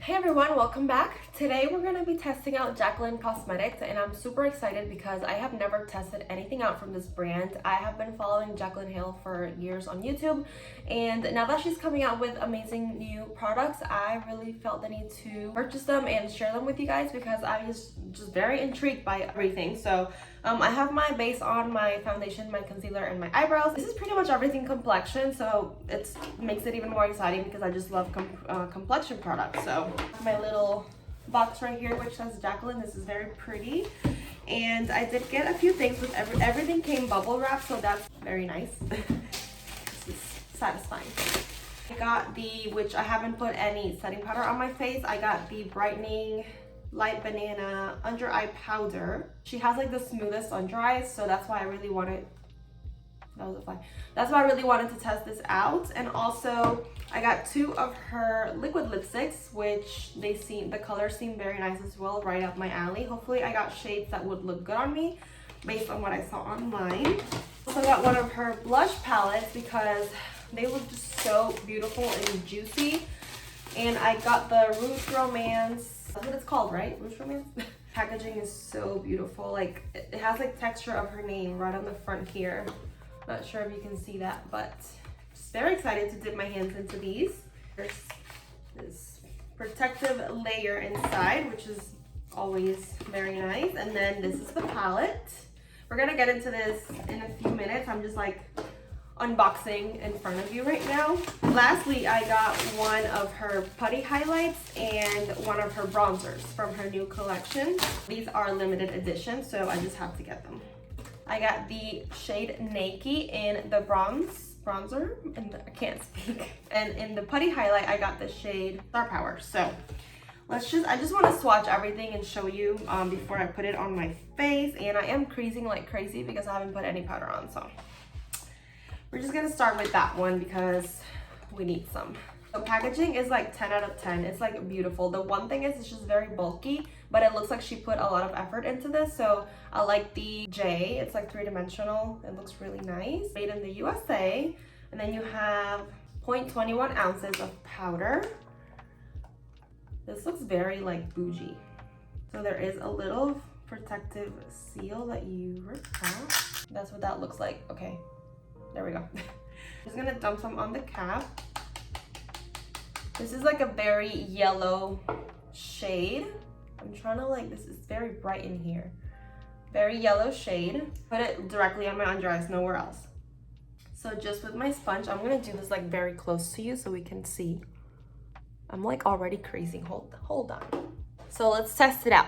Hey everyone, welcome back. Today we're going to be testing out Jaclyn Cosmetics and I'm super excited because I have never tested anything out from this brand. I have been following Jaclyn Hill for years on YouTube, and now that she's coming out with amazing new products, I really felt the need to purchase them and share them with you guys because I was just very intrigued by everything. So I have my base on, my foundation, my concealer, and my eyebrows. This is pretty much everything complexion, so it makes it even more exciting because I just love complexion products. So my little box right here which says Jaclyn. This is very pretty, and I did get a few things with everything came bubble wrap, so that's very nice. This is satisfying. I got the, which I haven't put any setting powder on my face, I got the Brightening Light Banana Under Eye Powder. She has like the smoothest under eyes, so that's why I really wanted, that was a fly. That's why I really wanted to test this out. And also I got two of her liquid lipsticks, which the colors seem very nice as well, right up my alley. Hopefully I got shades that would look good on me based on what I saw online. Also got one of her blush palettes because they look just so beautiful and juicy. And I got the Rouge Romance, that's what it's called, right? Rouge Romance? Packaging is so beautiful. Like it has like texture of her name right on the front here. Not sure if you can see that, but just very excited to dip my hands into these. There's this protective layer inside, which is always very nice. And then this is the palette. We're gonna get into this in a few minutes. I'm just like unboxing in front of you right now. Lastly, I got one of her putty highlights and one of her bronzers from her new collection. These are limited edition, so I just have to get them. I got the shade Nakey in the bronzer, and I can't speak. And in the putty highlight, I got the shade Star Power. So I just want to swatch everything and show you before I put it on my face. And I am creasing like crazy because I haven't put any powder on. So we're just gonna start with that one because we need some. The packaging is like 10 out of 10. It's like beautiful. The one thing is it's just very bulky, but it looks like she put a lot of effort into this. So I like the J. It's like three-dimensional. It looks really nice. Made in the USA. And then you have 0.21 ounces of powder. This looks very like bougie. So there is a little protective seal that you rip off. That's what that looks like. Okay, there we go. Just gonna dump some on the cap. This is like a very yellow shade. I'm trying to like, this is very bright in here. Very yellow shade. Put it directly on my under eyes, nowhere else. So just with my sponge, I'm gonna do this like very close to you so we can see. I'm like already creasing, hold on. So let's test it out.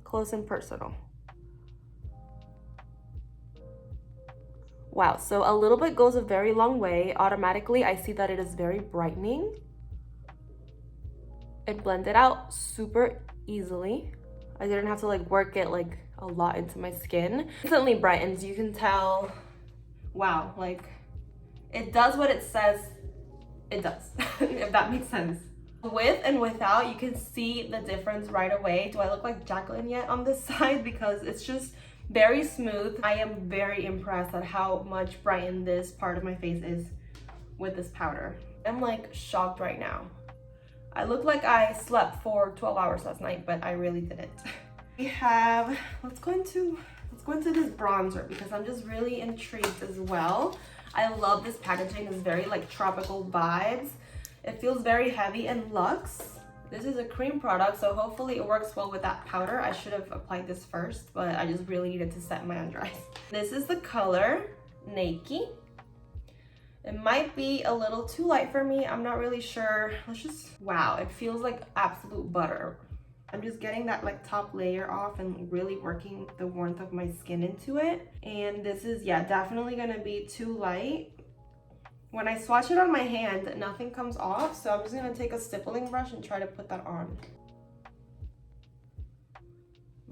Close and personal. Wow, so a little bit goes a very long way. Automatically, I see that it is very brightening. It blended out super easily. I didn't have to like work it like a lot into my skin. Instantly brightens, you can tell. Wow, like it does what it says it does, if that makes sense. With and without, you can see the difference right away. Do I look like Jaclyn yet on this side? Because it's just very smooth. I am very impressed at how much brightened this part of my face is with this powder. I'm like shocked right now. I look like I slept for 12 hours last night, but I really didn't. We have, let's go into this bronzer because I'm just really intrigued as well. I love this packaging. It's very like tropical vibes. It feels very heavy and luxe. This is a cream product, so hopefully it works well with that powder. I should have applied this first, but I just really needed to set my under eyes. This is the color Nakey. It might be a little too light for me. I'm not really sure. Let's just, wow, it feels like absolute butter. I'm just getting that like top layer off and really working the warmth of my skin into it. And this is, yeah, definitely gonna be too light. When I swatch it on my hand, nothing comes off. So I'm just gonna take a stippling brush and try to put that on.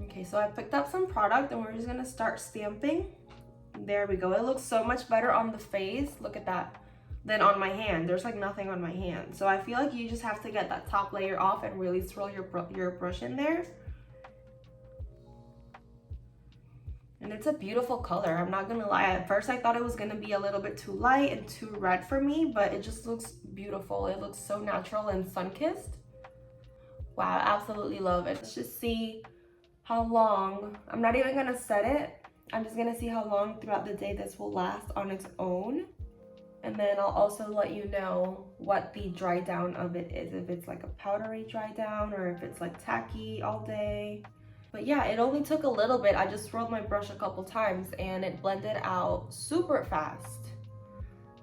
Okay, so I picked up some product and we're just gonna start stamping. There we go. It looks so much better on the face. Look at that. Than on my hand. There's like nothing on my hand. So I feel like you just have to get that top layer off and really swirl your brush in there. And it's a beautiful color. I'm not gonna lie. At first I thought it was gonna be a little bit too light and too red for me, but it just looks beautiful. It looks so natural and sun-kissed. Wow, I absolutely love it. Let's just see how long. I'm not even gonna set it. I'm just gonna see how long throughout the day this will last on its own. And then I'll also let you know what the dry down of it is. If it's like a powdery dry down or if it's like tacky all day. But yeah, it only took a little bit. I just rolled my brush a couple times and it blended out super fast.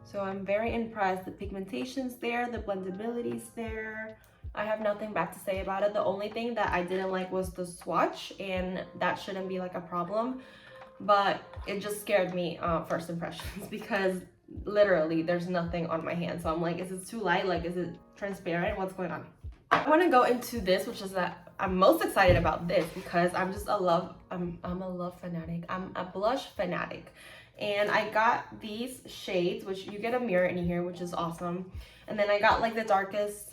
So I'm very impressed. The pigmentation's there, the blendability's there. I have nothing bad to say about it. The only thing that I didn't like was the swatch, and that shouldn't be like a problem. But it just scared me first impressions because literally there's nothing on my hand. So I'm like, is it too light? Like, is it transparent? What's going on? I want to go into this, which is that I'm most excited about this because I'm just a love fanatic. I'm a blush fanatic. And I got these shades, which you get a mirror in here, which is awesome. And then I got like the darkest,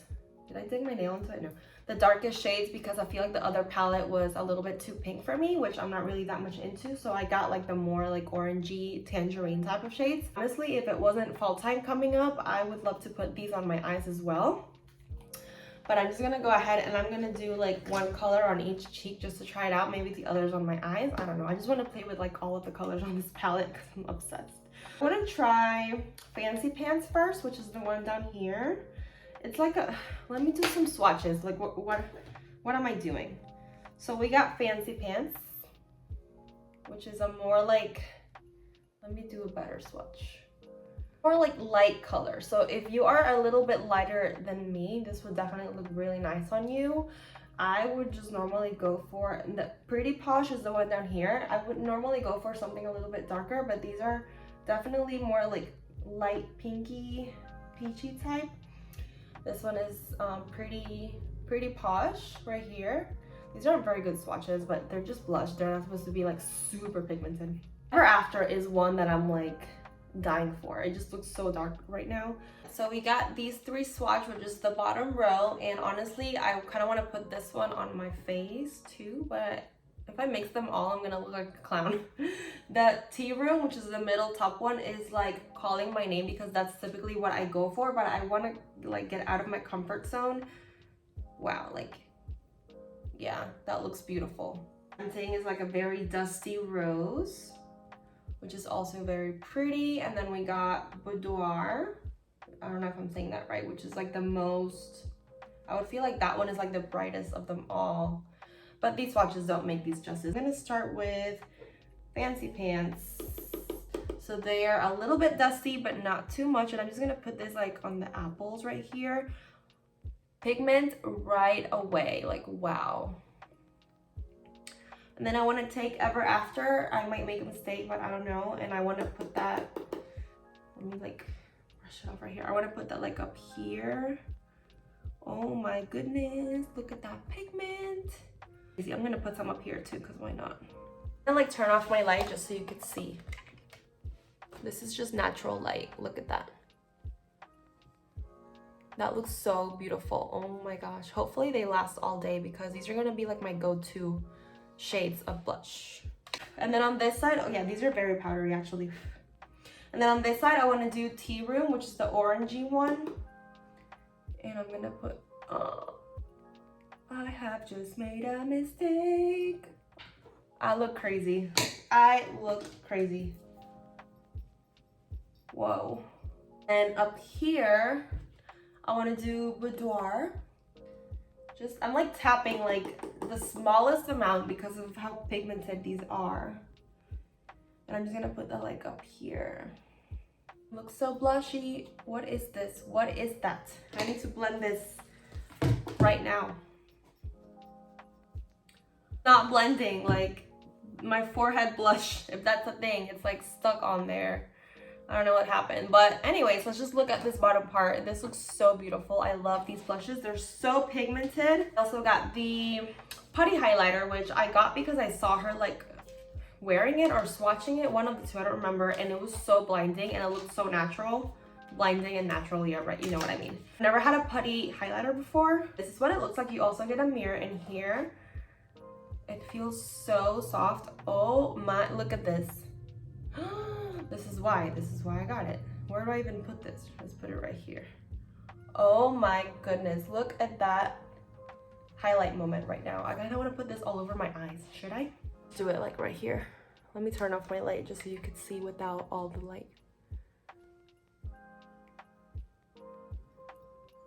did I dig my nail into it? No. The darkest shades because I feel like the other palette was a little bit too pink for me, which I'm not really that much into. So I got like the more like orangey tangerine type of shades. Honestly, if it wasn't fall time coming up, I would love to put these on my eyes as well. But I'm just gonna go ahead and I'm gonna do like one color on each cheek just to try it out. Maybe the others on my eyes. I don't know. I just want to play with like all of the colors on this palette because I'm obsessed. I want to try Fancy Pants first, which is the one down here. It's like a, let me do some swatches. Like what am I doing? So we got Fancy Pants, which is a more like, let me do a better swatch. More like light color. So if you are a little bit lighter than me, this would definitely look really nice on you. I would just normally go for, the Pretty Posh is the one down here. I would normally go for something a little bit darker, but these are definitely more like light pinky, peachy type. This one is Pretty Posh right here. These aren't very good swatches, but they're just blush. They're not supposed to be like super pigmented. Ever After is one that I'm like dying for. It just looks so dark right now. So we got these three swatch, which is the bottom row, and honestly I kind of want to put this one on my face too, but if I mix them all I'm gonna look like a clown. The tea room, which is the middle top one, is like calling my name because that's typically what I go for, but I want to like get out of my comfort zone. Wow, like yeah, that looks beautiful. I'm saying is like a very dusty rose, which is also very pretty. And then we got Boudoir. I don't know if I'm saying that right, which is like the most, I would feel like that one is like the brightest of them all. But these swatches don't make these justice. I'm gonna start with Fancy Pants. So they are a little bit dusty, but not too much. And I'm just gonna put this like on the apples right here. Pigment right away, like wow. And then I want to take Ever After. I might make a mistake, but I don't know. And I want to put that, let me like brush it off right here. I want to put that like up here. Oh my goodness, look at that pigment. I'm going to put some up here too, because why not? I'm going to like turn off my light just so you could see. This is just natural light. Look at that. That looks so beautiful. Oh my gosh. Hopefully they last all day because these are going to be like my go-to shades of blush. And then on this side, oh yeah, these are very powdery actually. And then on this side I want to do Tea Room, which is the orangey one, and I'm gonna put I have just made a mistake. I look crazy. I look crazy. Whoa. And up here I want to do Boudoir. Just, I'm like tapping like the smallest amount because of how pigmented these are. And I'm just gonna put that like up here. Looks so blushy. What is this? What is that? I need to blend this right now. Not blending, like my forehead blush, if that's a thing, it's like stuck on there. I don't know what happened, but anyways, let's just look at this bottom part. This looks so beautiful. I love these blushes. They're so pigmented. I also got the Putty highlighter, which I got because I saw her like wearing it or swatching it, one of the two, I don't remember, and it was so blinding and it looked so natural. Blinding and natural, yeah, right, you know what I mean. I've never had a Putty highlighter before. This is what it looks like. You also get a mirror in here. It feels so soft. Oh my, look at this. This is why I got it. Where do I even put this? Let's put it right here. Oh my goodness, look at that highlight moment right now. I kind of want to put this all over my eyes. Should I? Do it like right here. Let me turn off my light just so you can see without all the light.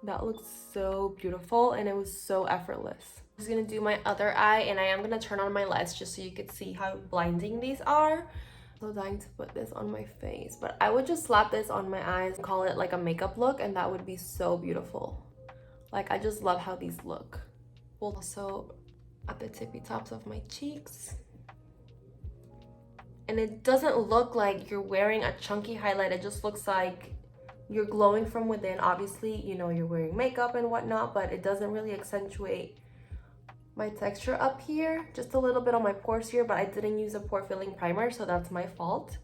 That looks so beautiful and it was so effortless. I'm just gonna do my other eye, and I am gonna turn on my lights just so you can see how blinding these are. I'm so dying to put this on my face, but I would just slap this on my eyes and call it like a makeup look, and that would be so beautiful. Like, I just love how these look. Also at the tippy tops of my cheeks. And it doesn't look like you're wearing a chunky highlight. It just looks like you're glowing from within. Obviously, you know, you're wearing makeup and whatnot, but it doesn't really accentuate my texture up here. Just a little bit on my pores here, but I didn't use a pore filling primer, so that's my fault.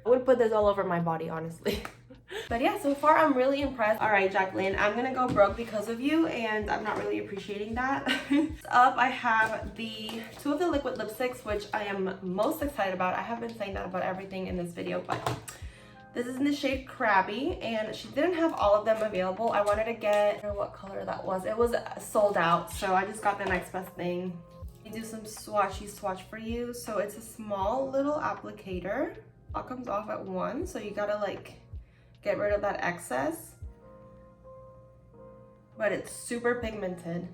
I would put this all over my body, honestly. But yeah, so far I'm really impressed. All right, Jaclyn, I'm gonna go broke because of you, and I'm not really appreciating that. Up, I have two of the liquid lipsticks, which I am most excited about. I have been saying that about everything in this video, but this is in the shade Crabby, and she didn't have all of them available. I wanted to get, I don't know what color that was. It was sold out, so I just got the next best thing. I do some swatchy swatch for you. So it's a small little applicator. All comes off at once, so you gotta like get rid of that excess. But it's super pigmented.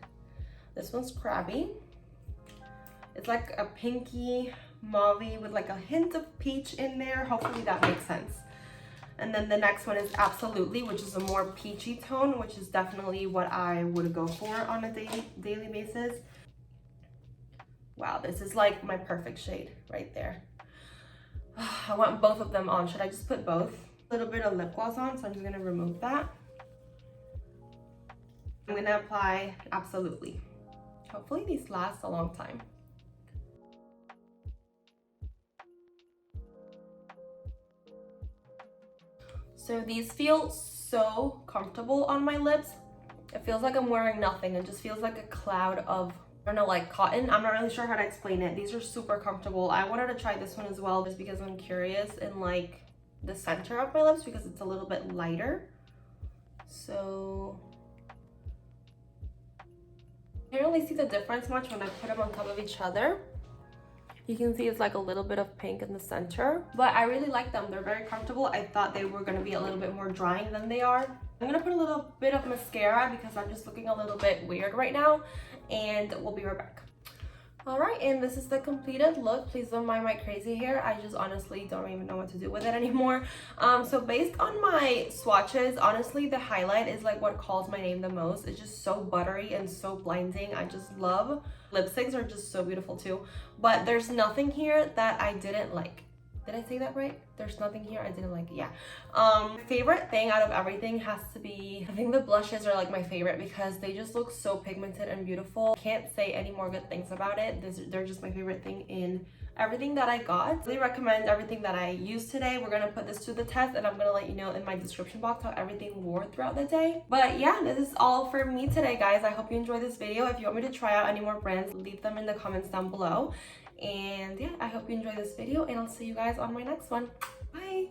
This one's Crabby. It's like a pinky mauve with like a hint of peach in there. Hopefully that makes sense. And then the next one is Absolutely, which is a more peachy tone, which is definitely what I would go for on a daily basis. Wow, this is like my perfect shade right there. I want both of them on. Should I just put both? A little bit of lip gloss on, so I'm just gonna remove that. I'm gonna apply Absolutely. Hopefully these last a long time. So these feel so comfortable on my lips. It feels like I'm wearing nothing. It just feels like a cloud of, I don't know, like cotton. I'm not really sure how to explain it. These are super comfortable. I wanted to try this one as well just because I'm curious in like the center of my lips because it's a little bit lighter. So I can't really see the difference much when I put them on top of each other. You can see it's like a little bit of pink in the center, but I really like them. They're very comfortable. I thought they were gonna be a little bit more drying than they are. I'm gonna put a little bit of mascara because I'm just looking a little bit weird right now, and we'll be right back. All right, and this is the completed look. Please don't mind my crazy hair. I just honestly don't even know what to do with it anymore. So based on my swatches, honestly, the highlight is like what calls my name the most. It's just so buttery and so blinding. I just love. Lipsticks are just so beautiful too. But there's nothing here that I didn't like. Did I say that right? There's nothing here I didn't like. Yeah. Favorite thing out of everything has to be, I think the blushes are like my favorite because they just look so pigmented and beautiful. Can't say any more good things about it. They're just my favorite thing in everything that I got. Really recommend everything that I used today. We're gonna put this to the test, and I'm gonna let you know in my description box how everything wore throughout the day. But yeah, this is all for me today, guys. I hope you enjoyed this video. If you want me to try out any more brands, leave them in the comments down below. And yeah, I hope you enjoyed this video, and I'll see you guys on my next one. Bye.